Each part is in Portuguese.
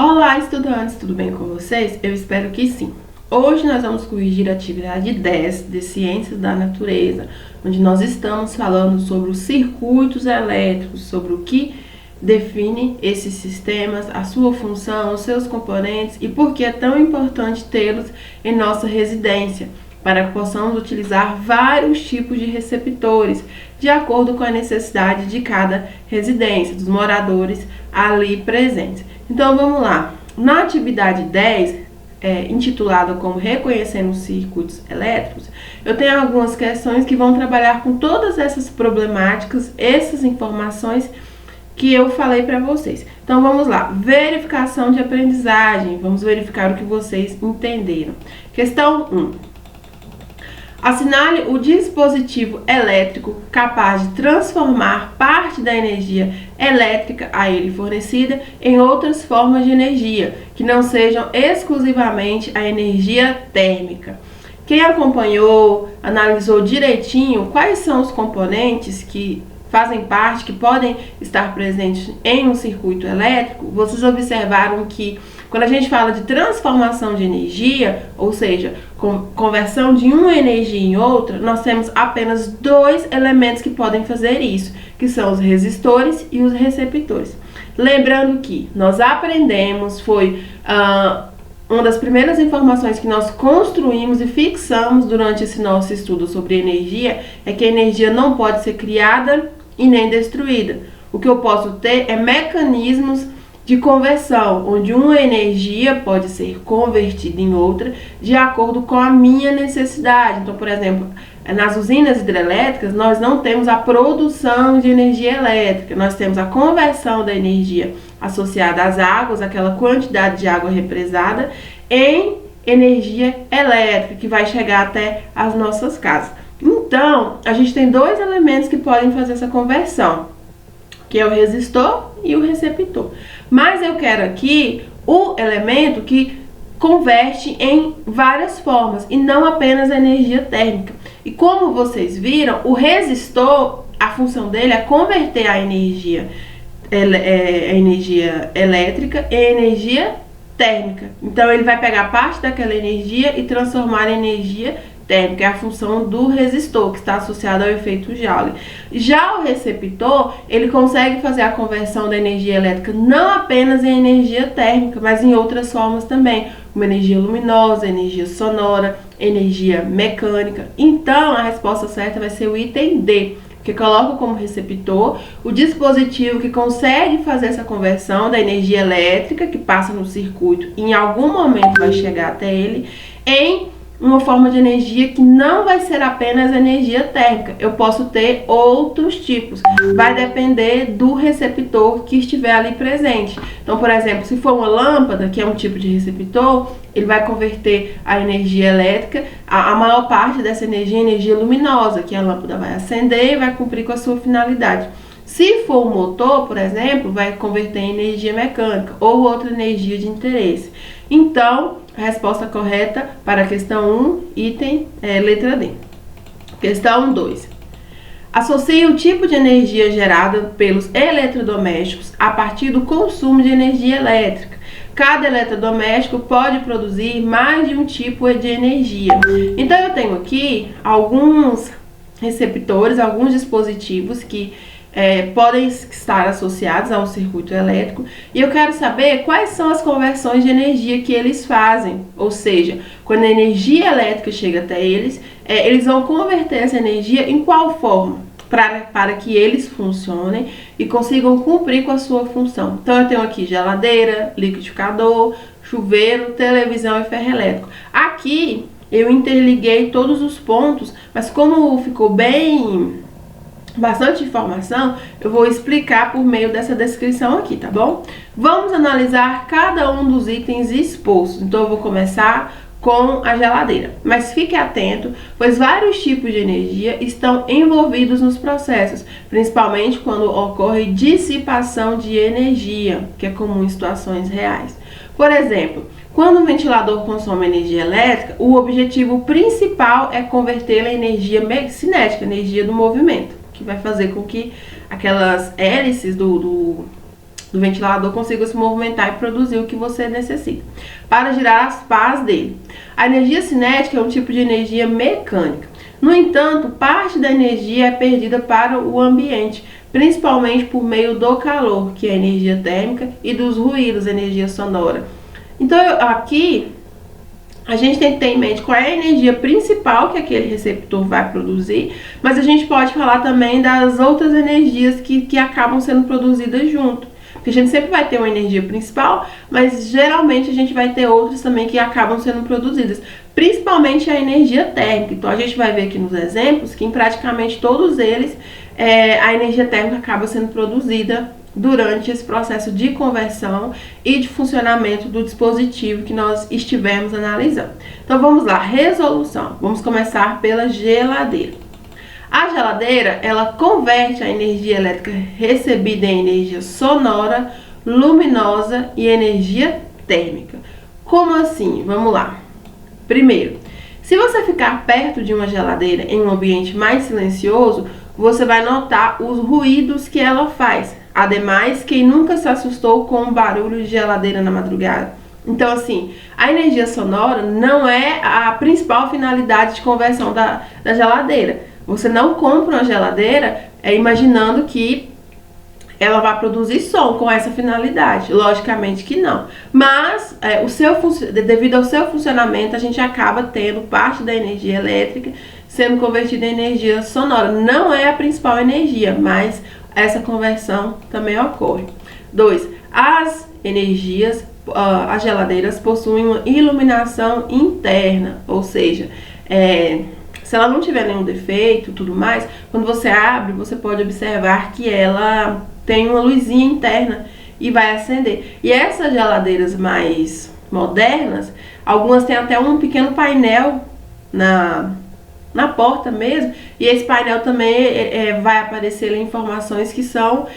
Olá, estudantes, tudo bem com vocês? Eu espero que sim. Hoje nós vamos corrigir a atividade 10 de Ciências da Natureza, onde nós estamos falando sobre os circuitos elétricos, sobre o que define esses sistemas, a sua função, os seus componentes e por que é tão importante tê-los em nossa residência, para que possamos utilizar vários tipos de receptores, de acordo com a necessidade de cada residência, dos moradores ali presentes. Então vamos lá, na atividade 10, intitulada como Reconhecendo os Circuitos Elétricos, eu tenho algumas questões que vão trabalhar com todas essas problemáticas, essas informações que eu falei para vocês. Então vamos lá, verificação de aprendizagem, vamos verificar o que vocês entenderam. Questão 1. Assinale o dispositivo elétrico capaz de transformar parte da energia elétrica a ele fornecida em outras formas de energia, que não sejam exclusivamente a energia térmica. Quem acompanhou, analisou direitinho quais são os componentes que fazem parte, que podem estar presentes em um circuito elétrico, vocês observaram que quando a gente fala de transformação de energia, ou seja, conversão de uma energia em outra, nós temos apenas dois elementos que podem fazer isso, que são os resistores e os receptores. Lembrando que nós aprendemos, foi uma das primeiras informações que nós construímos e fixamos durante esse nosso estudo sobre energia, é que a energia não pode ser criada e nem destruída. O que eu posso ter é mecanismos de conversão, onde uma energia pode ser convertida em outra de acordo com a minha necessidade. Então, por exemplo, nas usinas hidrelétricas, nós não temos a produção de energia elétrica, nós temos a conversão da energia associada às águas, aquela quantidade de água represada, em energia elétrica, que vai chegar até as nossas casas. Então, a gente tem dois elementos que podem fazer essa conversão, que é o resistor e o receptor. Mas eu quero aqui o elemento que converte em várias formas e não apenas a energia térmica. E como vocês viram, o resistor, a função dele é converter a energia elétrica em energia térmica. Então ele vai pegar parte daquela energia e transformar em energia térmica, é a função do resistor, que está associado ao efeito Joule. Já o receptor, ele consegue fazer a conversão da energia elétrica não apenas em energia térmica, mas em outras formas também, como energia luminosa, energia sonora, energia mecânica. Então, a resposta certa vai ser o item D, que coloca como receptor o dispositivo que consegue fazer essa conversão da energia elétrica que passa no circuito e em algum momento vai chegar até ele, em uma forma de energia que não vai ser apenas energia térmica. Eu posso ter outros tipos. Vai depender do receptor que estiver ali presente. Então, por exemplo, se for uma lâmpada, que é um tipo de receptor, ele vai converter a energia elétrica, a maior parte dessa energia em energia luminosa, que a lâmpada vai acender e vai cumprir com a sua finalidade. Se for um motor, por exemplo, vai converter em energia mecânica ou outra energia de interesse. Então, a resposta correta para a questão 1, item letra D. Questão 2. Associe o tipo de energia gerada pelos eletrodomésticos a partir do consumo de energia elétrica. Cada eletrodoméstico pode produzir mais de um tipo de energia. Então, eu tenho aqui alguns receptores, alguns dispositivos que podem estar associados a um circuito elétrico e eu quero saber quais são as conversões de energia que eles fazem, ou seja, quando a energia elétrica chega até eles, eles vão converter essa energia em qual forma para que eles funcionem e consigam cumprir com a sua função. Então eu tenho aqui geladeira, liquidificador, chuveiro, televisão e ferro elétrico. Aqui eu interliguei todos os pontos, mas como ficou bastante informação, eu vou explicar por meio dessa descrição aqui, tá bom? Vamos analisar cada um dos itens expostos. Então, eu vou começar com a geladeira. Mas fique atento, pois vários tipos de energia estão envolvidos nos processos, principalmente quando ocorre dissipação de energia, que é comum em situações reais. Por exemplo, quando o ventilador consome energia elétrica, o objetivo principal é convertê-la em energia cinética, energia do movimento, que vai fazer com que aquelas hélices do ventilador consiga se movimentar e produzir o que você necessita, para girar as pás dele. A energia cinética é um tipo de energia mecânica. No entanto, parte da energia é perdida para o ambiente, principalmente por meio do calor, que é a energia térmica, e dos ruídos, energia sonora. Então, aqui a gente tem que ter em mente qual é a energia principal que aquele receptor vai produzir, mas a gente pode falar também das outras energias que acabam sendo produzidas junto. Porque a gente sempre vai ter uma energia principal, mas geralmente a gente vai ter outras também que acabam sendo produzidas, principalmente a energia térmica. Então a gente vai ver aqui nos exemplos que em praticamente todos eles a energia térmica acaba sendo produzida durante esse processo de conversão e de funcionamento do dispositivo que nós estivermos analisando. Então vamos lá, resolução. Vamos começar pela geladeira. A geladeira, ela converte a energia elétrica recebida em energia sonora, luminosa e energia térmica. Como assim? Vamos lá. Primeiro, se você ficar perto de uma geladeira em um ambiente mais silencioso, você vai notar os ruídos que ela faz. Ademais, quem nunca se assustou com o barulho de geladeira na madrugada? Então, assim, a energia sonora não é a principal finalidade de conversão da geladeira. Você não compra uma geladeira imaginando que ela vai produzir som com essa finalidade. Logicamente que não. Mas, devido ao seu funcionamento, a gente acaba tendo parte da energia elétrica sendo convertida em energia sonora. Não é a principal energia, mas essa conversão também ocorre. 2. As geladeiras possuem uma iluminação interna, ou seja, se ela não tiver nenhum defeito, tudo mais, quando você abre, você pode observar que ela tem uma luzinha interna e vai acender. E essas geladeiras mais modernas, algumas têm até um pequeno painel na porta mesmo, e esse painel também vai aparecer informações que são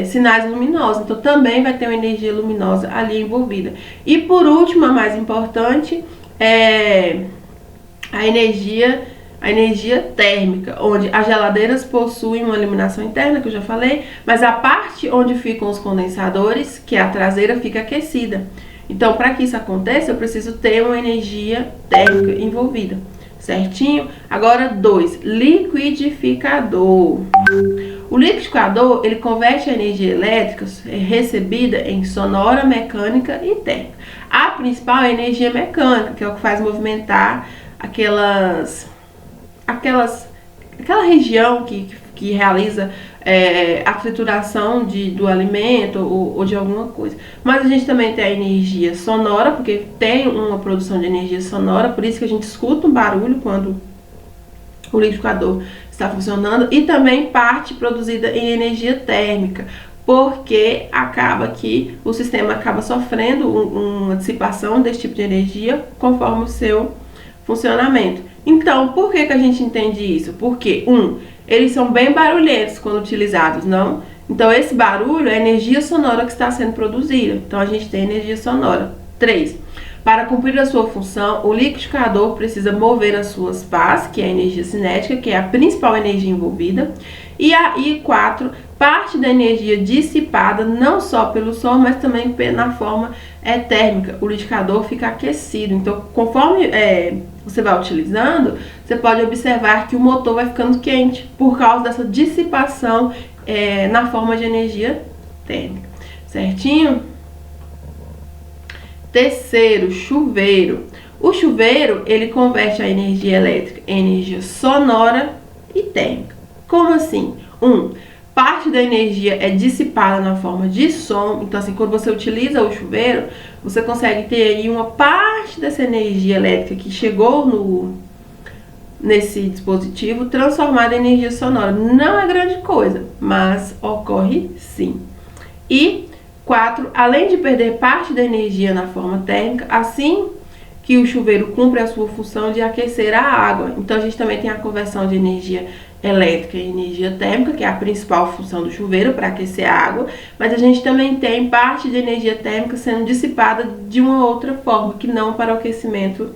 sinais luminosos, então também vai ter uma energia luminosa ali envolvida. E por último, a mais importante, a energia térmica, onde as geladeiras possuem uma iluminação interna, que eu já falei, mas a parte onde ficam os condensadores, que é a traseira, fica aquecida. Então, para que isso aconteça, eu preciso ter uma energia térmica envolvida. Certinho? Agora 2, liquidificador. O liquidificador, ele converte a energia elétrica recebida em sonora, mecânica e térmica. A principal é a energia mecânica, que é o que faz movimentar aquela região que realiza a trituração do alimento ou de alguma coisa. Mas a gente também tem a energia sonora, porque tem uma produção de energia sonora, por isso que a gente escuta um barulho quando o liquidificador está funcionando, e também parte produzida em energia térmica, porque acaba que o sistema acaba sofrendo uma dissipação desse tipo de energia conforme o seu funcionamento. Então, por que a gente entende isso? Porque, eles são bem barulhentos quando utilizados, não? Então, esse barulho é a energia sonora que está sendo produzida. Então, a gente tem energia sonora. 3. Para cumprir a sua função, o liquidificador precisa mover as suas pás, que é a energia cinética, que é a principal energia envolvida. E 4. Parte da energia dissipada, não só pelo som, mas também na forma térmica. O liquidificador fica aquecido. Então, conforme você vai utilizando, você pode observar que o motor vai ficando quente por causa dessa dissipação na forma de energia térmica. Certinho? Terceiro, chuveiro. O chuveiro, ele converte a energia elétrica em energia sonora e térmica. Como assim? Parte da energia é dissipada na forma de som. Então, assim, quando você utiliza o chuveiro, você consegue ter aí uma parte dessa energia elétrica que chegou nesse dispositivo transformada em energia sonora. Não é grande coisa, mas ocorre sim. E 4, além de perder parte da energia na forma térmica, assim que o chuveiro cumpre a sua função de aquecer a água. Então, a gente também tem a conversão de energia elétrica e energia térmica, que é a principal função do chuveiro para aquecer a água, mas a gente também tem parte de energia térmica sendo dissipada de uma outra forma, que não para o aquecimento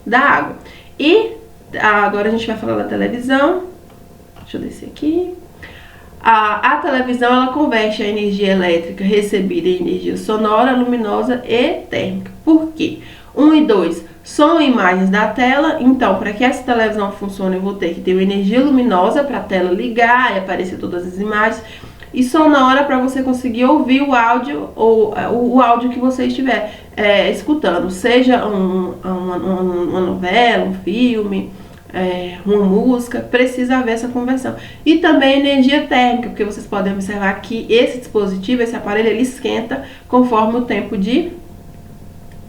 da água. E agora a gente vai falar da televisão. Deixa eu descer aqui. A televisão, ela converte a energia elétrica recebida em energia sonora, luminosa e térmica. Por quê? 1 e 2, som e imagens da tela. Então, para que essa televisão funcione, eu vou ter que ter uma energia luminosa para a tela ligar e aparecer todas as imagens, e sonora para você conseguir ouvir o áudio, ou o áudio que você estiver escutando, seja uma novela, um filme, uma música, precisa haver essa conversão. E também energia térmica, porque vocês podem observar que esse dispositivo, esse aparelho, ele esquenta conforme o tempo de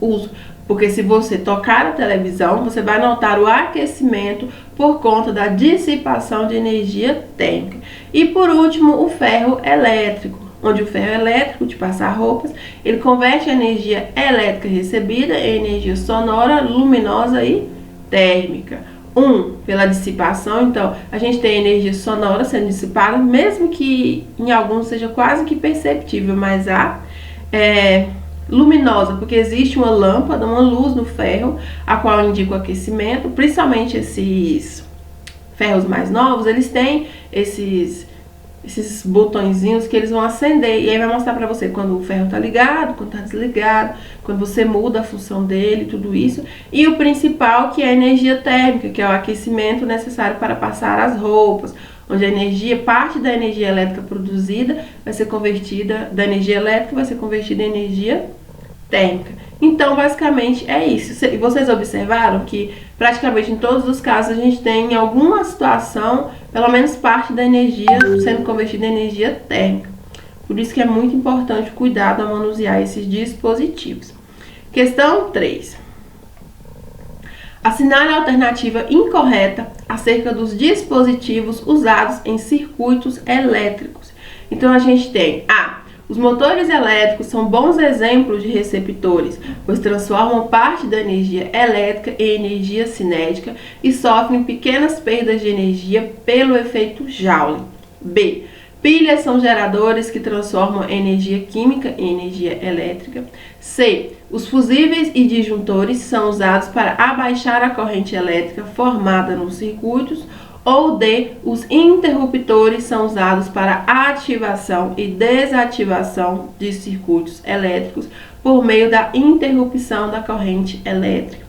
uso. Porque se você tocar a televisão, você vai notar o aquecimento por conta da dissipação de energia térmica. E por último, o ferro elétrico, onde o ferro elétrico de passar roupas, ele converte a energia elétrica recebida em energia sonora, luminosa e térmica. Pela dissipação, então a gente tem energia sonora sendo dissipada, mesmo que em alguns seja quase que perceptível, mas luminosa, porque existe uma lâmpada, uma luz no ferro, a qual indica o aquecimento. Principalmente esses ferros mais novos, eles têm esses botõezinhos que eles vão acender, e aí vai mostrar para você quando o ferro tá ligado, quando tá desligado, quando você muda a função dele, tudo isso. E o principal, que é a energia térmica, que é o aquecimento necessário para passar as roupas, onde a energia, parte da energia elétrica produzida vai ser convertida, da energia elétrica vai ser convertida em energia térmica. Então, basicamente é isso. E vocês observaram que praticamente em todos os casos a gente tem em alguma situação, pelo menos parte da energia sendo convertida em energia térmica. Por isso que é muito importante o cuidado ao manusear esses dispositivos. Questão 3. Assinale a alternativa incorreta acerca dos dispositivos usados em circuitos elétricos. Então a gente tem os motores elétricos são bons exemplos de receptores, pois transformam parte da energia elétrica em energia cinética e sofrem pequenas perdas de energia pelo efeito Joule. B. Pilhas são geradores que transformam energia química em energia elétrica. C. Os fusíveis e disjuntores são usados para abaixar a corrente elétrica formada nos circuitos. Ou D. Os interruptores são usados para a ativação e desativação de circuitos elétricos por meio da interrupção da corrente elétrica.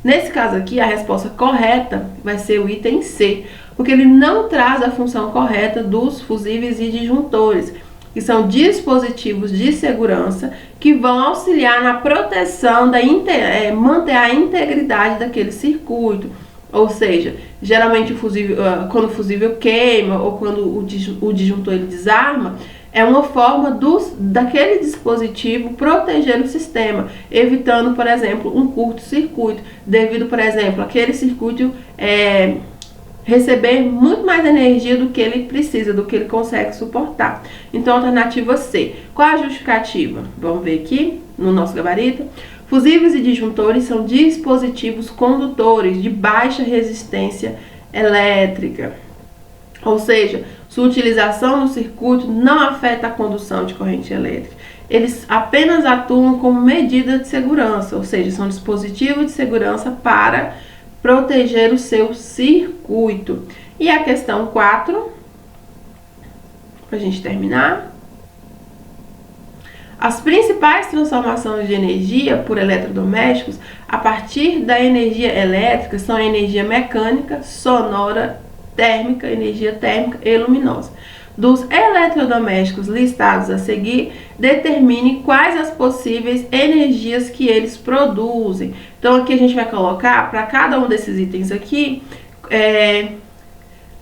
Nesse caso aqui, a resposta correta vai ser o item C, porque ele não traz a função correta dos fusíveis e disjuntores, que são dispositivos de segurança que vão auxiliar na proteção, manter a integridade daquele circuito. Ou seja, geralmente quando o fusível queima ou quando o disjuntor ele desarma, é uma forma daquele dispositivo proteger o sistema, evitando, por exemplo, um curto-circuito, devido, por exemplo, aquele circuito receber muito mais energia do que ele precisa, do que ele consegue suportar. Então, alternativa C. Qual a justificativa? Vamos ver aqui no nosso gabarito. Fusíveis e disjuntores são dispositivos condutores de baixa resistência elétrica. Ou seja, sua utilização no circuito não afeta a condução de corrente elétrica. Eles apenas atuam como medida de segurança, ou seja, são dispositivos de segurança para proteger o seu circuito. E a questão 4, para a gente terminar. As principais transformações de energia por eletrodomésticos a partir da energia elétrica são a energia mecânica, sonora, térmica, energia térmica e luminosa. Dos eletrodomésticos listados a seguir, determine quais as possíveis energias que eles produzem. Então aqui a gente vai colocar para cada um desses itens aqui,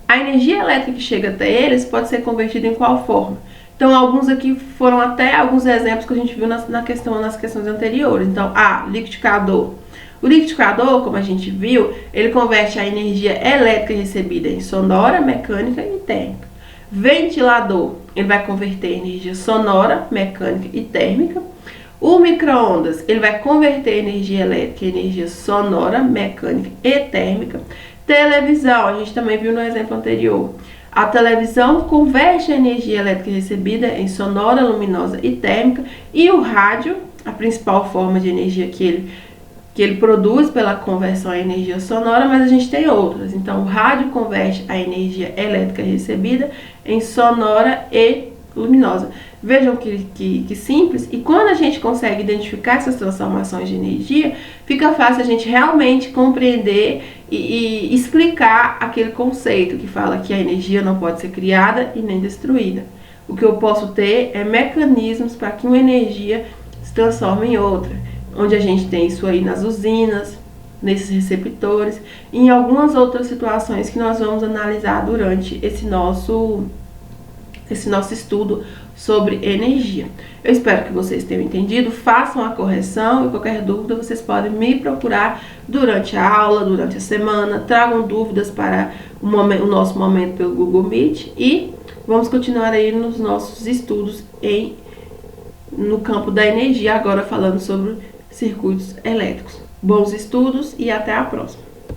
a energia elétrica que chega até eles pode ser convertida em qual forma? Então, alguns aqui foram até alguns exemplos que a gente viu nas questões anteriores. Então, liquidificador. O liquidificador, como a gente viu, ele converte a energia elétrica recebida em sonora, mecânica e térmica. Ventilador, ele vai converter energia sonora, mecânica e térmica. O micro-ondas, ele vai converter energia elétrica em energia sonora, mecânica e térmica. Televisão, a gente também viu no exemplo anterior. A televisão converte a energia elétrica recebida em sonora, luminosa e térmica. E o rádio, a principal forma de energia que ele produz pela conversão à energia sonora, mas a gente tem outras. Então, o rádio converte a energia elétrica recebida em sonora e luminosa. Vejam que simples, e quando a gente consegue identificar essas transformações de energia, fica fácil a gente realmente compreender e explicar aquele conceito que fala que a energia não pode ser criada e nem destruída. O que eu posso ter é mecanismos para que uma energia se transforme em outra, onde a gente tem isso aí nas usinas, nesses receptores, e em algumas outras situações que nós vamos analisar durante esse nosso estudo sobre energia. Eu espero que vocês tenham entendido, façam a correção e qualquer dúvida vocês podem me procurar durante a aula, durante a semana, tragam dúvidas para o nosso momento pelo Google Meet e vamos continuar aí nos nossos estudos no campo da energia, agora falando sobre circuitos elétricos. Bons estudos e até a próxima!